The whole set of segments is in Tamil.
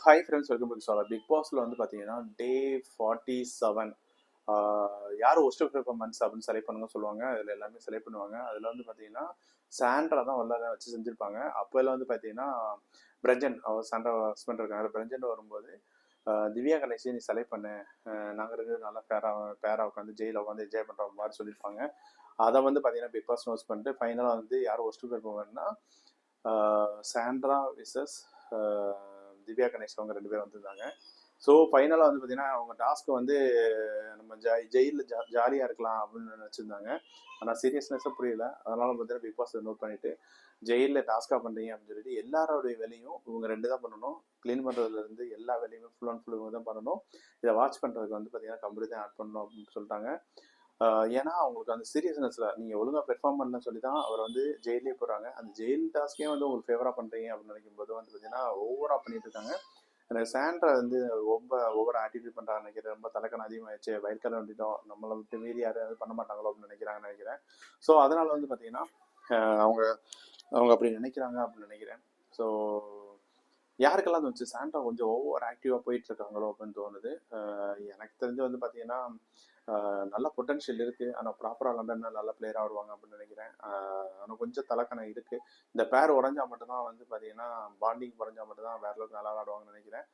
ஹாய் ஃப்ரெண்ட்ஸ், வெல்கம் டு சாலா. பிக் பாஸ்ல வந்து பார்த்தீங்கன்னா டே 47 யார் ஒஸ்ட் பெர்ஃபார்மன்ஸ் அப்படின்னு செலக்ட் பண்ணுங்க சொல்லுவாங்க. அதில் எல்லாமே செலக்ட் பண்ணுவாங்க. அதில் வந்து பார்த்தீங்கன்னா சாண்ட்ரா தான் உள்ள வச்சு செஞ்சுருப்பாங்க. அப்போல்லாம் வந்து பார்த்தீங்கன்னா பிரஜன் அவர் சாண்ட்ரா ஹஸ்பண்ட் இருக்காங்க. பிரஜன் வரும்போது திவ்யா கணேஷை நீ செலக்ட் பண்ணு, நாங்கள் ரெண்டு நல்லா பேராக உட்காந்து ஜெயிலில் உட்காந்து என்ஜாய் பண்ணுற மாதிரி சொல்லியிருப்பாங்க. அதை வந்து பார்த்தீங்கன்னா பிக் பாஸ் நோஸ் பண்ணிட்டு ஃபைனலாக வந்து யார் ஒஸ்ட் பெர்ஃபார்மர்னா சாண்ட்ரா விசஸ் திவ்யா கணேஷ் அவங்க ரெண்டு பேரும் வந்திருந்தாங்க. ஸோ ஃபைனலாக வந்து பார்த்தீங்கன்னா அவங்க டாஸ்க்கு வந்து நம்ம ஜெயிலில் ஜாலியாக இருக்கலாம் அப்படின்னு நினச்சிருந்தாங்க. ஆனால் சீரியஸ்னஸாக புரியல. அதனால பார்த்தீங்கன்னா பிக் பாஸ் நோட் பண்ணிட்டு ஜெயிலில் டாஸ்காக பண்ணுறீங்க அப்படின்னு சொல்லிட்டு எல்லாரோடைய வேலையும் இவங்க ரெண்டு தான் பண்ணணும். க்ளீன் பண்ணுறதுலேருந்து எல்லா வேலையுமே ஃபுல் அண்ட் ஃபுல் இவங்க தான் பண்ணணும். இதை வாட்ச் பண்ணுறதுக்கு வந்து பார்த்தீங்கன்னா கம்பெனி தான் ஆட் பண்ணணும் அப்படின்னு சொல்லிட்டாங்க. ஏன்னா அவங்களுக்கு அந்த சீரியஸ்னஸில் நீங்கள் ஒழுங்காக பெர்ஃபார்ம் பண்ணலன்னு சொல்லி தான் அவர் வந்து ஜெயிலே போடுறாங்க. அந்த ஜெயில் டாஸ்க்கே வந்து உங்களுக்கு ஃபேவராக பண்ணுறீங்க அப்படின்னு நினைக்கும் போது வந்து பார்த்தீங்கன்னா ஓவராக பண்ணிட்டு இருக்காங்க. எனக்கு சாண்ட்ரா வந்து ரொம்ப ஓவர ஆட்டிடியூட் பண்ணுறாங்க நினைக்கிறேன். ரொம்ப தலைக்கணம் அதிகமாகிடுச்சு, வயற்கரை வந்துட்டோம், நம்மளை விட்டு மீறி யாரும் பண்ண மாட்டாங்களோ அப்படின்னு நினைக்கிறாங்கன்னு நினைக்கிறேன். ஸோ அதனால் வந்து பார்த்தீங்கன்னா அவங்க அவங்க அப்படி நினைக்கிறாங்க அப்படின்னு நினைக்கிறேன். ஸோ யாருக்கெல்லாம் தோணுச்சு சாண்ட்ரா கொஞ்சம் ஓவர் ஆக்டிவாக போயிட்டு இருக்காங்களோ அப்படின்னு தோணுது. எனக்கு தெரிஞ்சு வந்து பார்த்தீங்கன்னா நல்ல பொட்டன்ஷியல் இருக்குது. ஆனால் ப்ராப்பராக லண்டன்னா நல்ல பிளேயராக வருவாங்க அப்படின்னு நினைக்கிறேன். ஆனால் கொஞ்சம் தலைக்கணம் இருக்குது. இந்த பேர் உடஞ்சா மட்டும்தான் வந்து பார்த்தீங்கன்னா பாண்டிங் உடஞ்சா மட்டும்தான் வேற அளவுக்கு நல்லா விளாடுவாங்கன்னு நினைக்கிறேன்.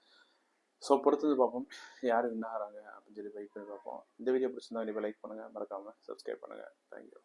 ஸோ பொறுத்தது பார்ப்போம் யார் வின் ஆகிறாங்க அப்படின்னு சொல்லி வெயிட் பண்ணி பார்ப்போம். இந்த வீடியோ பிடிச்சிருந்தா கண்டிப்பாக லைக் பண்ணுங்கள், மறக்காமல் சப்ஸ்கிரைப் பண்ணுங்கள். தேங்க்யூ.